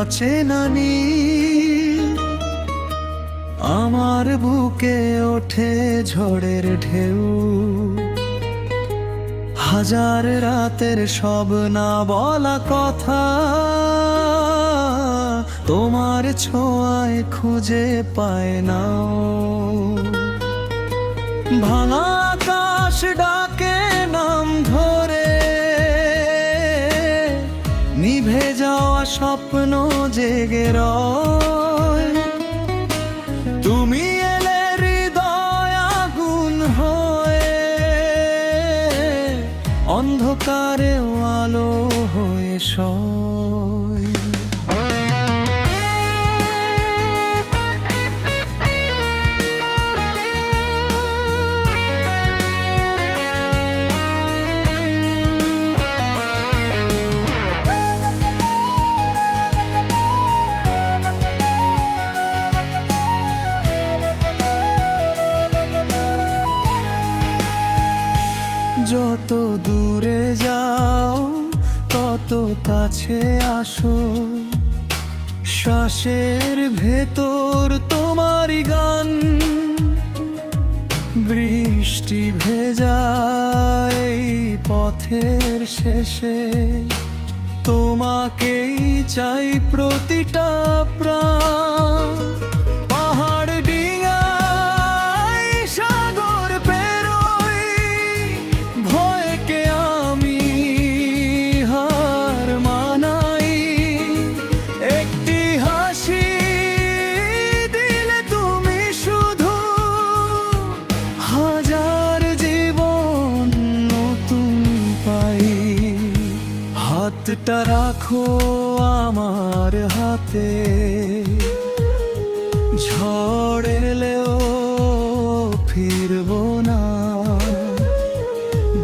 অচেনা নীল। আমার বুকে ওঠে ঝড়ের ঢেউ, হাজার রাতের সব না বলা কথা তোমার ছোঁয়ায় খুঁজে পায় না। ভাঙা আকাশ ডাকে নাম ধরে, নিভে যাওয়া স্বপ্ন জেগে রয়। তুমি এলে হৃদয় আগুন হয়ে, অন্ধকারেও আলো হয়ে সয়। যত দূরে যাও তত কাছে আসো, শ্বাসের ভেতর তোমারই গান। বৃষ্টি ভেজায় এই পথের শেষে, তোমাকেই চাই প্রতিটা প্রাণ। পাহাড় ডিঙায় সাগর পেরোই, ভয়কে আমি হার মানাই। একটি হাসি দিলে তুমি শুধু, হাজার জীবন নতুন পাই। হাতটা রাখো আমার হাতে, ঝড় এলেও ফিরবো না।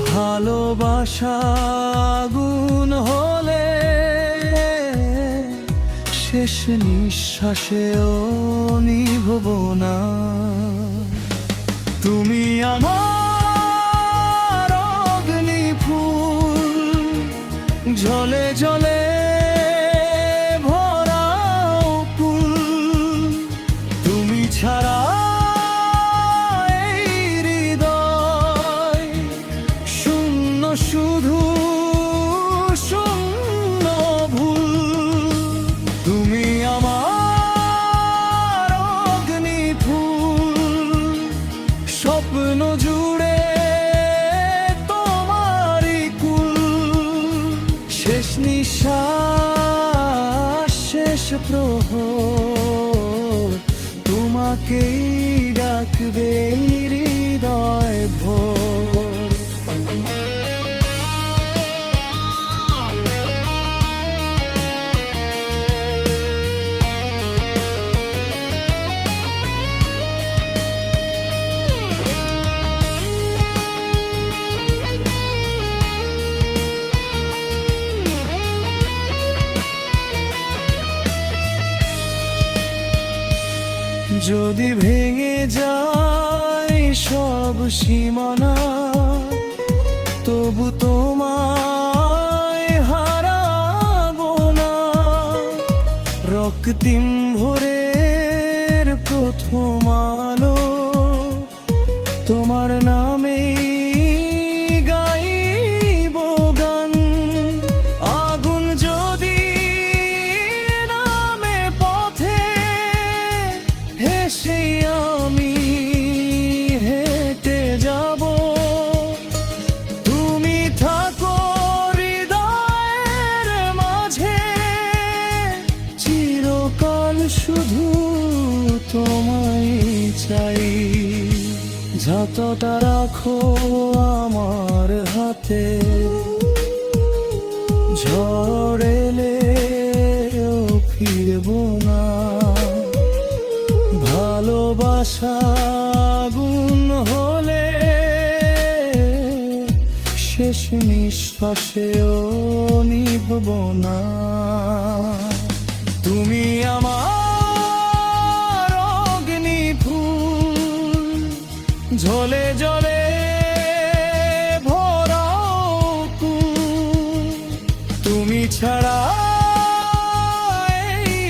ভালোবাসা আগুন হলে শেষ নিঃশ্বাসেও নিভবো না। তুমি আমার অগ্নি ফুল, ঝলে ঝলে ভরা ফুল। তুমি ছাড়া এই হৃদয় শূন্য, শুধু শূন্য ভুল। তুমি আমার অগ্নি ফুল, স্বপ্ন জুড়ে তোমারই কুল। শেষ নিঃশ্বাস, শেষ প্রহর, তোমাকেই ডাকবে হৃদয় ভোর। যদি ভেঙে যায় সব সীমানা, তবু তোমায় হারাবো না। রক্তিম ভোরের প্রথম আলো, তোমার নামে গাইব গান। আগুন যদি নামে পথে, হেসে আমি হেঁটে যাব। তুমি থাকো হৃদয়ের মাঝে, চিরকাল শুধু তোমায় চাই। যতটা রাখো আমার হাতে, ঝড় এলেও ফিরবো না। ভালোবাসা আগুন হলে শেষ নিঃশ্বাসেও নিভবো না। তুমি আমার অগ্নি ফুল, ঝলে ঝলে ভরা কুল। তুমি ছাড়া এই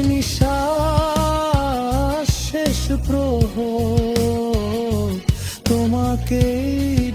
নিঃশ্বাস শেষ প্রহর তোমাকেই